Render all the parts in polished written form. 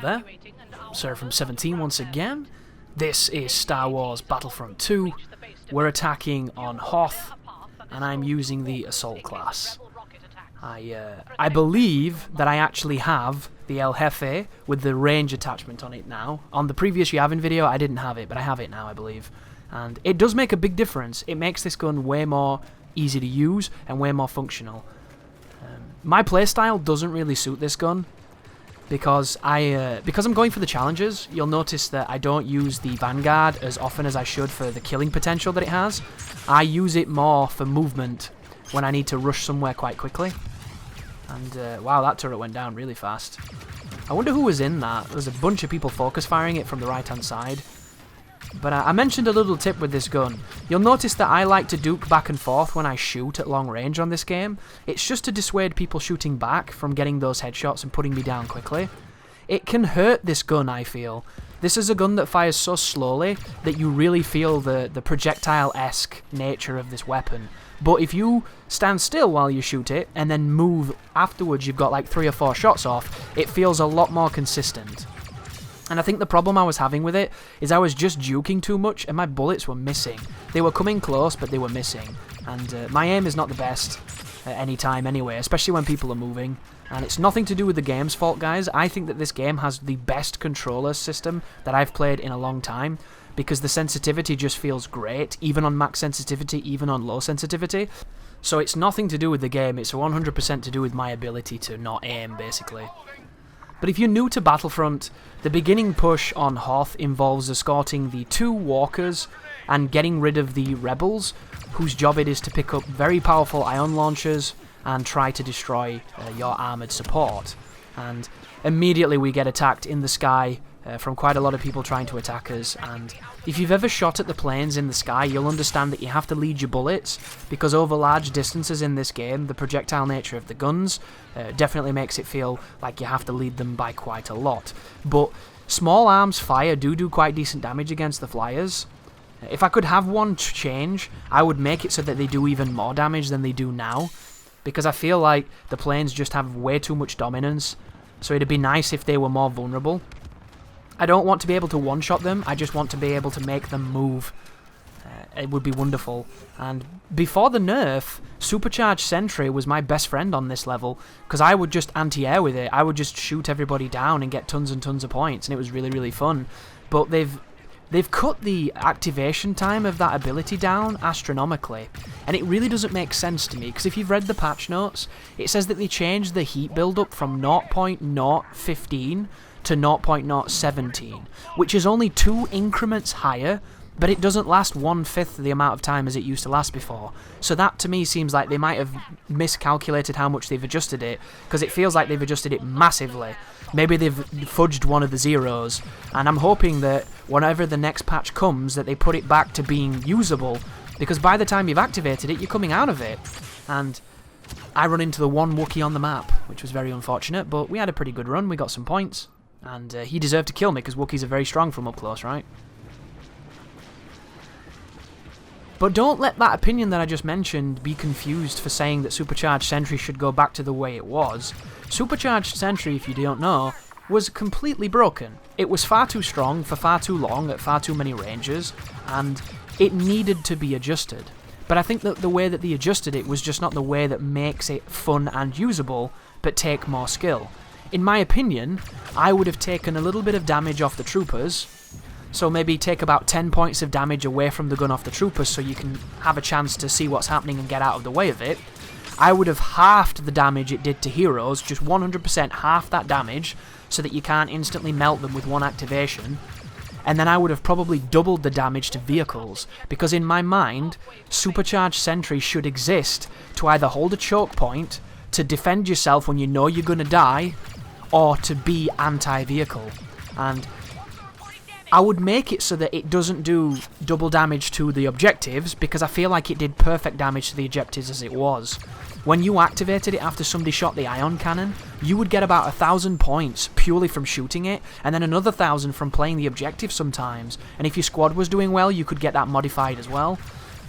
there. Sir from 17 once again. This is Star Wars Battlefront 2. We're attacking on Hoth, and I'm using the Assault class. I believe that I actually have the El Jefe with the range attachment on it now. On the previous Yavin video I didn't have it, but I have it now I believe. And it does make a big difference. It makes this gun way more easy to use and way more functional. My playstyle doesn't really suit this gun because I'm going for the challenges. You'll notice that I don't use the Vanguard as often as I should for the killing potential that it has. I use it more for movement when I need to rush somewhere quite quickly. And wow, that turret went down really fast. I wonder who was in that. There's a bunch of people focus firing it from the right hand side. But I mentioned a little tip with this gun. You'll notice that I like to duke back and forth when I shoot at long range on this game. It's just to dissuade people shooting back from getting those headshots and putting me down quickly. It can hurt this gun, I feel. This is a gun that fires so slowly that you really feel the projectile-esque nature of this weapon. But if you stand still while you shoot it and then move afterwards, you've got like 3 or 4 shots off, it feels a lot more consistent. And I think the problem I was having with it is I was just juking too much and my bullets were missing. They were coming close, but they were missing. And my aim is not the best at any time anyway, especially when people are moving. And it's nothing to do with the game's fault, guys. I think that this game has the best controller system that I've played in a long time, because the sensitivity just feels great, even on max sensitivity, even on low sensitivity. So it's nothing to do with the game, it's 100% to do with my ability to not aim, basically. But if you're new to Battlefront, the beginning push on Hoth involves escorting the 2 walkers and getting rid of the rebels, whose job it is to pick up very powerful ion launchers and try to destroy your armoured support. And immediately we get attacked in the sky from quite a lot of people trying to attack us, and if you've ever shot at the planes in the sky, you'll understand that you have to lead your bullets, because over large distances in this game, the projectile nature of the guns definitely makes it feel like you have to lead them by quite a lot. But small arms fire do quite decent damage against the flyers. If I could have one change, I would make it so that they do even more damage than they do now, because I feel like the planes just have way too much dominance, so it'd be nice if they were more vulnerable. I don't want to be able to one-shot them, I just want to be able to make them move. It would be wonderful. And before the nerf, Supercharged Sentry was my best friend on this level, because I would just anti-air with it. I would just shoot everybody down and get tons and tons of points, and it was really, really fun. But they've cut the activation time of that ability down astronomically, and it really doesn't make sense to me, because if you've read the patch notes, it says that they changed the heat build-up from 0.015 to 0.017, which is only 2 increments higher, but it doesn't last 1/5 the amount of time as it used to last before. So that to me seems like they might have miscalculated how much they've adjusted it, because it feels like they've adjusted it massively. Maybe they've fudged one of the zeros, and I'm hoping that whenever the next patch comes that they put it back to being usable, because by the time you've activated it, you're coming out of it. And I run into the one Wookiee on the map, which was very unfortunate, but we had a pretty good run, we got some points. And he deserved to kill me, because Wookiees are very strong from up close, right? But don't let that opinion that I just mentioned be confused for saying that Supercharged Sentry should go back to the way it was. Supercharged Sentry, if you don't know, was completely broken. It was far too strong for far too long at far too many ranges, and it needed to be adjusted. But I think that the way that they adjusted it was just not the way that makes it fun and usable, but take more skill. In my opinion, I would have taken a little bit of damage off the troopers, so maybe take about 10 points of damage away from the gun off the troopers so you can have a chance to see what's happening and get out of the way of it. I would have halved the damage it did to heroes, just 100% half that damage, so that you can't instantly melt them with one activation. And then I would have probably doubled the damage to vehicles, because in my mind, Supercharged Sentry should exist to either hold a choke point, to defend yourself when you know you're gonna die, or to be anti-vehicle. And I would make it so that it doesn't do double damage to the objectives, because I feel like it did perfect damage to the objectives as it was. When you activated it after somebody shot the ion cannon, you would get about 1,000 points purely from shooting it, and then another 1,000 from playing the objective sometimes. And if your squad was doing well, you could get that modified as well.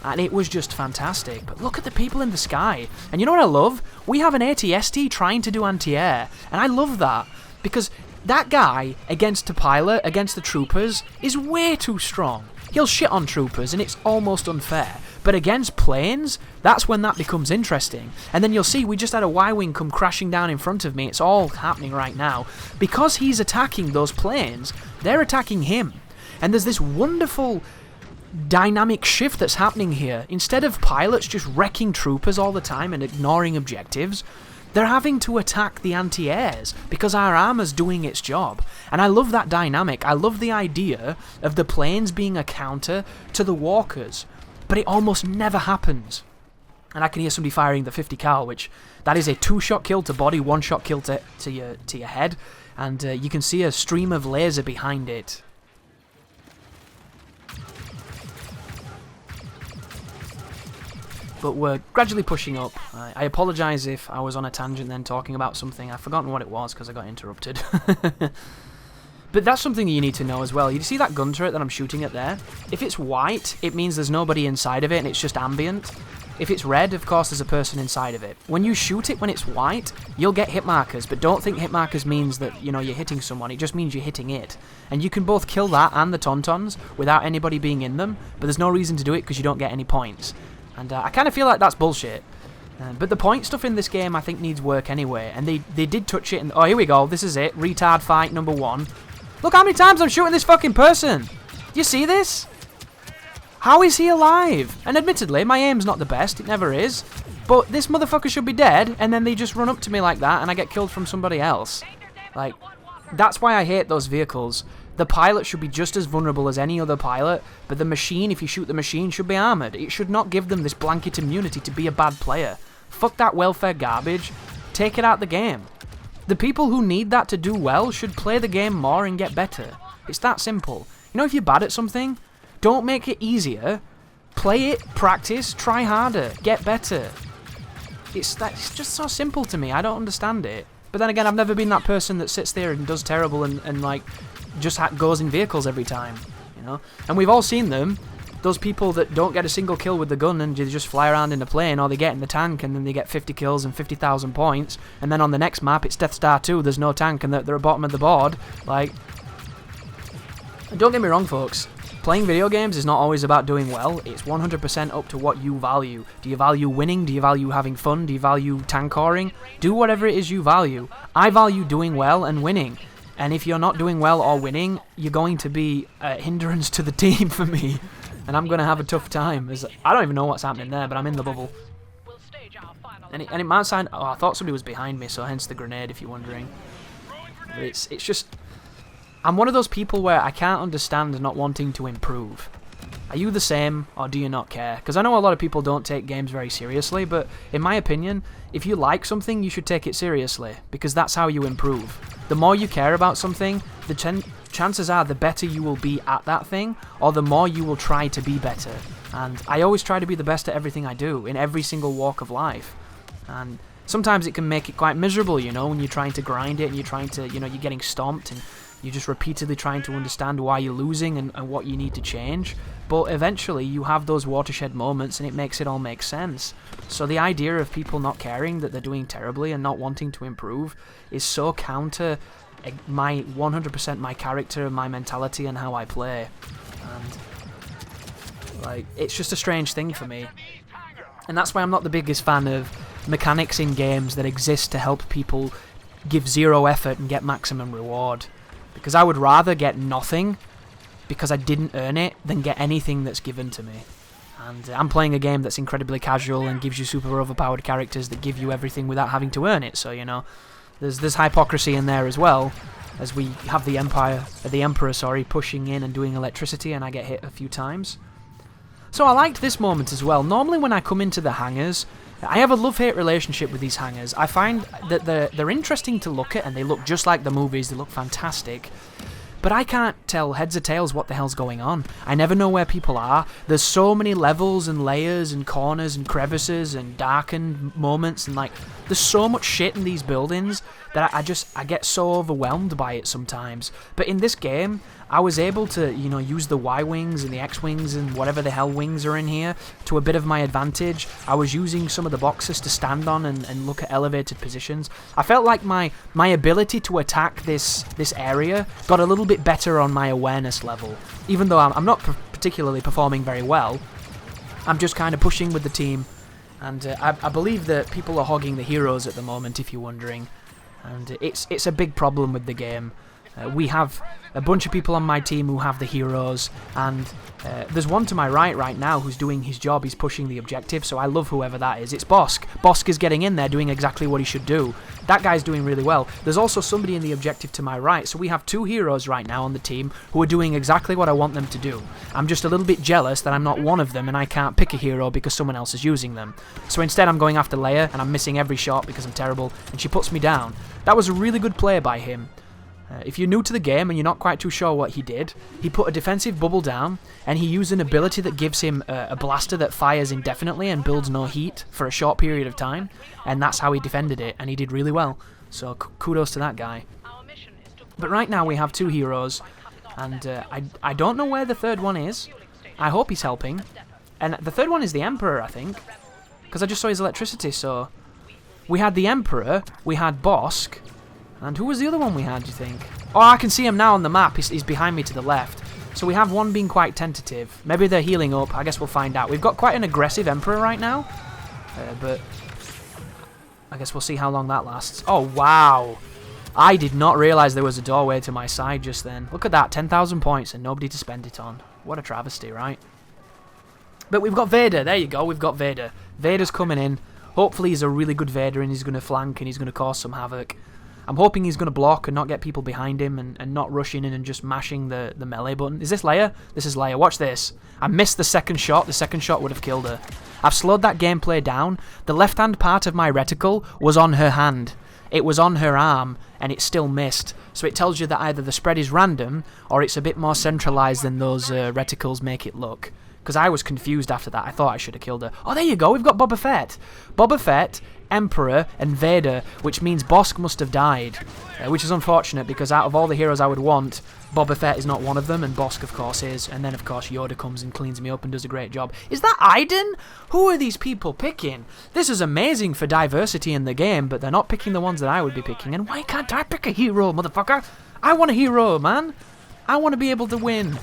And it was just fantastic. But look at the people in the sky. And you know what I love? We have an ATST trying to do anti-air. And I love that. Because That guy against a pilot, against the troopers, is way too strong. He'll shit on troopers and it's almost unfair. But against planes, that's when that becomes interesting. And then you'll see we just had a Y-Wing come crashing down in front of me. It's all happening right now. Because he's attacking those planes, they're attacking him. And there's this wonderful dynamic shift that's happening here. Instead of pilots just wrecking troopers all the time and ignoring objectives, they're having to attack the anti-airs because our armor's doing its job. And I love that dynamic. I love the idea of the planes being a counter to the walkers. But it almost never happens. And I can hear somebody firing the 50 cal, which that is a 2-shot kill to body, 1-shot kill to your head. And you can see a stream of laser behind it. But we're gradually pushing up. I apologise if I was on a tangent then talking about something. I've forgotten what it was because I got interrupted. But that's something that you need to know as well. You see that gun turret that I'm shooting at there? If it's white, it means there's nobody inside of it and it's just ambient. If it's red, of course, there's a person inside of it. When you shoot it when it's white, you'll get hit markers, but don't think hit markers means that, you know, you're hitting someone. It just means you're hitting it. And you can both kill that and the tauntauns without anybody being in them, but there's no reason to do it because you don't get any points. And I kind of feel like that's bullshit. But the point stuff in this game I think needs work anyway. And they did touch it. Oh, here we go. This is it. Retard fight number 1. Look how many times I'm shooting this fucking person. Do you see this? How is he alive? And admittedly, my aim's not the best. It never is. But this motherfucker should be dead. And then they just run up to me like that. And I get killed from somebody else. Like, that's why I hate those vehicles. The pilot should be just as vulnerable as any other pilot, but the machine, if you shoot the machine, should be armoured. It should not give them this blanket immunity to be a bad player. Fuck that welfare garbage. Take it out the game. The people who need that to do well should play the game more and get better. It's that simple. You know, if you're bad at something, don't make it easier. Play it, practice, try harder, get better. It's just so simple to me. I don't understand it. But then again, I've never been that person that sits there and does terrible and like, just goes in vehicles every time, you know? And we've all seen them, those people that don't get a single kill with the gun and they just fly around in the plane, or they get in the tank and then they get 50 kills and 50,000 points, and then on the next map it's Death Star 2, there's no tank and they're at bottom of the board. Like, don't get me wrong, folks, playing video games is not always about doing well. It's 100% up to what you value. Do you value winning? Do you value having fun? Do you value tankoring? Do whatever it is you value. I value doing well and winning. And if you're not doing well or winning, you're going to be a hindrance to the team for me. And I'm going to have a tough time. I don't even know what's happening there, but I'm in the bubble. And it might sound... Oh, I thought somebody was behind me, so hence the grenade, if you're wondering. But it's just... I'm one of those people where I can't understand not wanting to improve. Are you the same, or do you not care? Because I know a lot of people don't take games very seriously, but in my opinion, if you like something, you should take it seriously, because that's how you improve. The more you care about something, the chances are the better you will be at that thing, or the more you will try to be better. And I always try to be the best at everything I do, in every single walk of life. And sometimes it can make it quite miserable, you know, when you're trying to grind it, and you're trying to, you know, you're getting stomped, and you're just repeatedly trying to understand why you're losing and what you need to change. But eventually you have those watershed moments and it makes it all make sense. So the idea of people not caring that they're doing terribly and not wanting to improve is so counter my 100% my character and my mentality and how I play. And like, it's just a strange thing for me. And that's why I'm not the biggest fan of mechanics in games that exist to help people give zero effort and get maximum reward. Because I would rather get nothing because I didn't earn it than get anything that's given to me. And I'm playing a game that's incredibly casual and gives you super overpowered characters that give you everything without having to earn it. So, you know, there's hypocrisy in there as well, as we have the Emperor, pushing in and doing electricity, and I get hit a few times. So I liked this moment as well. Normally when I come into the hangars, I have a love-hate relationship with these hangars. I find that they're interesting to look at, and they look just like the movies. They look fantastic. But I can't tell heads or tails what the hell's going on. I never know where people are. There's so many levels and layers and corners and crevices and darkened moments, and like, there's so much shit in these buildings that I get so overwhelmed by it sometimes. But in this game, I was able to, you know, use the Y-wings and the X-wings and whatever the hell wings are in here to a bit of my advantage. I was using some of the boxes to stand on and look at elevated positions. I felt like my ability to attack this area got a little bit better on my awareness level. Even though I'm not particularly performing very well, I'm just kind of pushing with the team. And I believe that people are hogging the heroes at the moment, if you're wondering. And it's a big problem with the game. We have a bunch of people on my team who have the heroes, and there's one to my right now who's doing his job. He's pushing the objective, so I love whoever that is. It's Bosk. Bosk is getting in there, doing exactly what he should do. That guy's doing really well. There's also somebody in the objective to my right, so we have 2 heroes right now on the team who are doing exactly what I want them to do. I'm just a little bit jealous that I'm not one of them and I can't pick a hero because someone else is using them. So instead I'm going after Leia, and I'm missing every shot because I'm terrible, and she puts me down. That was a really good play by him. If you're new to the game and you're not quite too sure what he did, he put a defensive bubble down, and he used an ability that gives him a blaster that fires indefinitely and builds no heat for a short period of time, and that's how he defended it, and he did really well. So kudos to that guy. But right now we have 2 heroes, and I don't know where the third one is. I hope he's helping. And the third one is the Emperor, I think, because I just saw his electricity. So we had the Emperor, we had Bosk. And who was the other one we had, do you think? Oh, I can see him now on the map. He's behind me to the left. So we have one being quite tentative. Maybe they're healing up. I guess we'll find out. We've got quite an aggressive Emperor right now. But I guess we'll see how long that lasts. Oh, wow. I did not realise there was a doorway to my side just then. Look at that. 10,000 points and nobody to spend it on. What a travesty, right? But we've got Vader. There you go. We've got Vader. Vader's coming in. Hopefully he's a really good Vader and he's going to flank and he's going to cause some havoc. I'm hoping he's going to block and not get people behind him and not rushing in and just mashing the melee button. Is this Leia? This is Leia. Watch this. I missed the second shot. The second shot would have killed her. I've slowed that gameplay down. The left-hand part of my reticle was on her hand. It was on her arm, and it still missed. So it tells you that either the spread is random, or it's a bit more centralized than those reticles make it look. Because I was confused after that. I thought I should have killed her. Oh, there you go. We've got Boba Fett. Boba Fett, Emperor, and Vader, which means Bosk must have died. Which is unfortunate, because out of all the heroes I would want, Boba Fett is not one of them, and Bosk, of course, is. And then, of course, Yoda comes and cleans me up and does a great job. Is that Iden? Who are these people picking? This is amazing for diversity in the game, but they're not picking the ones that I would be picking. And why can't I pick a hero, motherfucker? I want a hero, man. I want to be able to win.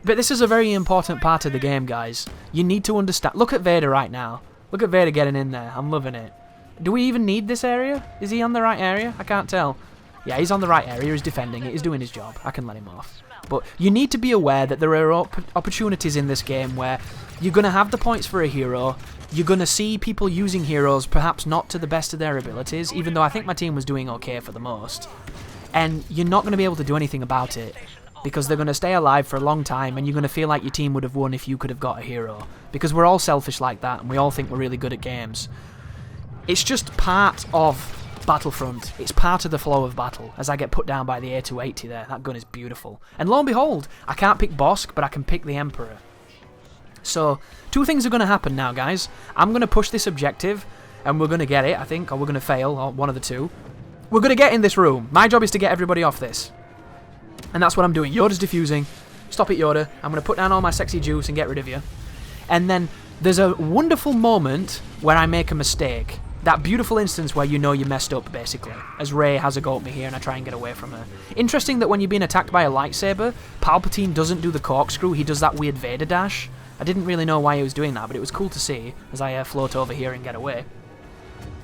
But this is a very important part of the game, guys. You need to understand. Look at Vader right now. Look at Vader getting in there. I'm loving it. Do we even need this area? Is he on the right area? I can't tell. Yeah, he's on the right area. He's defending it. He's doing his job. I can let him off. But you need to be aware that there are opportunities in this game where you're going to have the points for a hero. You're going to see people using heroes perhaps not to the best of their abilities, even though I think my team was doing okay for the most. And you're not going to be able to do anything about it, because they're going to stay alive for a long time, and you're going to feel like your team would have won if you could have got a hero. Because we're all selfish like that, and we all think we're really good at games. It's just part of Battlefront. It's part of the flow of battle, as I get put down by the A280 there. That gun is beautiful. And lo and behold, I can't pick Bosk, but I can pick the Emperor. So, 2 things are going to happen now, guys. I'm going to push this objective, and we're going to get it, I think, or we're going to fail, or one of the 2. We're going to get in this room. My job is to get everybody off this. And that's what I'm doing. Yoda's defusing. Stop it, Yoda. I'm going to put down all my sexy juice and get rid of you. And then there's a wonderful moment where I make a mistake. That beautiful instance where you know you messed up, basically. As Rey has a go at me here and I try and get away from her. Interesting that when you're being attacked by a lightsaber, Palpatine doesn't do the corkscrew. He does that weird Vader dash. I didn't really know why he was doing that, but it was cool to see as I float over here and get away.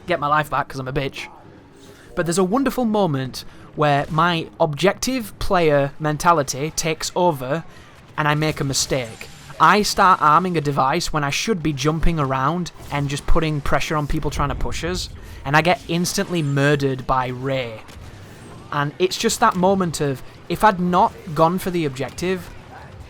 Get my life back because I'm a bitch. But there's a wonderful moment where my objective player mentality takes over and I make a mistake. I start arming a device when I should be jumping around and just putting pressure on people trying to push us, and I get instantly murdered by Rey. And it's just that moment of, if I'd not gone for the objective,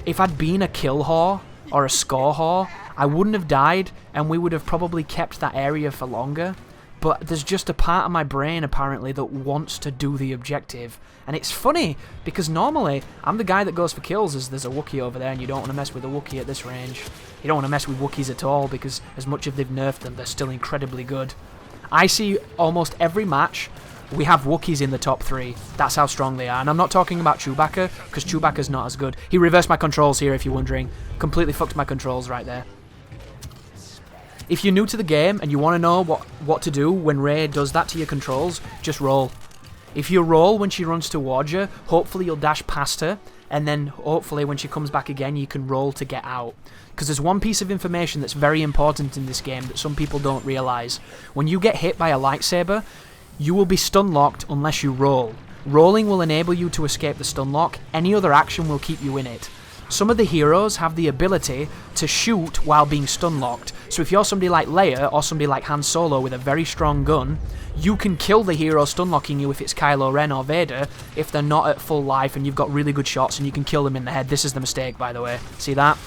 if I'd been a kill whore or a score whore, I wouldn't have died and we would have probably kept that area for longer. But there's just a part of my brain, apparently, that wants to do the objective. And it's funny, because normally, I'm the guy that goes for kills as there's a Wookiee over there, and you don't want to mess with a Wookiee at this range. You don't want to mess with Wookiees at all, because as much as they've nerfed them, they're still incredibly good. I see almost every match we have Wookiees in the top 3. That's how strong they are. And I'm not talking about Chewbacca, because Chewbacca's not as good. He reversed my controls here, if you're wondering. Completely fucked my controls right there. If you're new to the game and you want to know what to do when Rey does that to your controls, just roll. If you roll when she runs towards you, hopefully you'll dash past her, and then hopefully when she comes back again, you can roll to get out. Because there's one piece of information that's very important in this game that some people don't realise. When you get hit by a lightsaber, you will be stun locked unless you roll. Rolling will enable you to escape the stun lock. Any other action will keep you in it. Some of the heroes have the ability to shoot while being stun locked. So if you're somebody like Leia or somebody like Han Solo with a very strong gun, you can kill the hero stun locking you if it's Kylo Ren or Vader if they're not at full life and you've got really good shots and you can kill them in the head. This is the mistake, by the way. See that?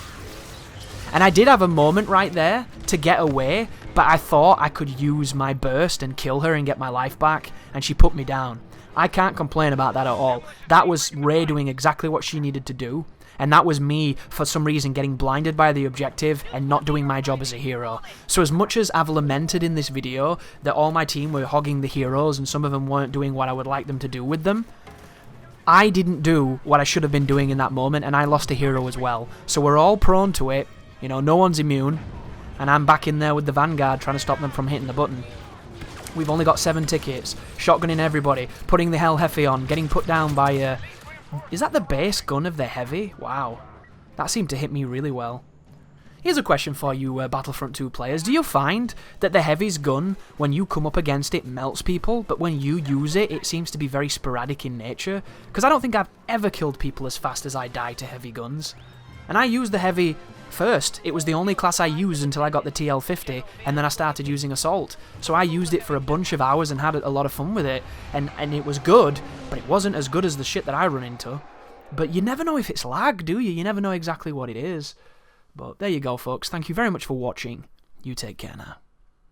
And I did have a moment right there to get away, but I thought I could use my burst and kill her and get my life back, and she put me down. I can't complain about that at all. That was Rey doing exactly what she needed to do. And that was me, for some reason, getting blinded by the objective and not doing my job as a hero. So as much as I've lamented in this video that all my team were hogging the heroes and some of them weren't doing what I would like them to do with them, I didn't do what I should have been doing in that moment, and I lost a hero as well. So we're all prone to it. You know, no one's immune. And I'm back in there with the Vanguard trying to stop them from hitting the button. We've only got 7 tickets. Shotgunning everybody. Putting the Hell Heavy on. Getting put down by... Is that the base gun of the Heavy? Wow. That seemed to hit me really well. Here's a question for you Battlefront 2 players. Do you find that the Heavy's gun, when you come up against it, melts people, but when you use it, it seems to be very sporadic in nature? Because I don't think I've ever killed people as fast as I die to heavy guns. And I used the Heavy first. It was the only class I used until I got the TL50, and then I started using Assault. So I used it for a bunch of hours and had a lot of fun with it, and it was good, but it wasn't as good as the shit that I run into. But you never know if it's lag, do you? You never know exactly what it is. But there you go, folks. Thank you very much for watching. You take care now.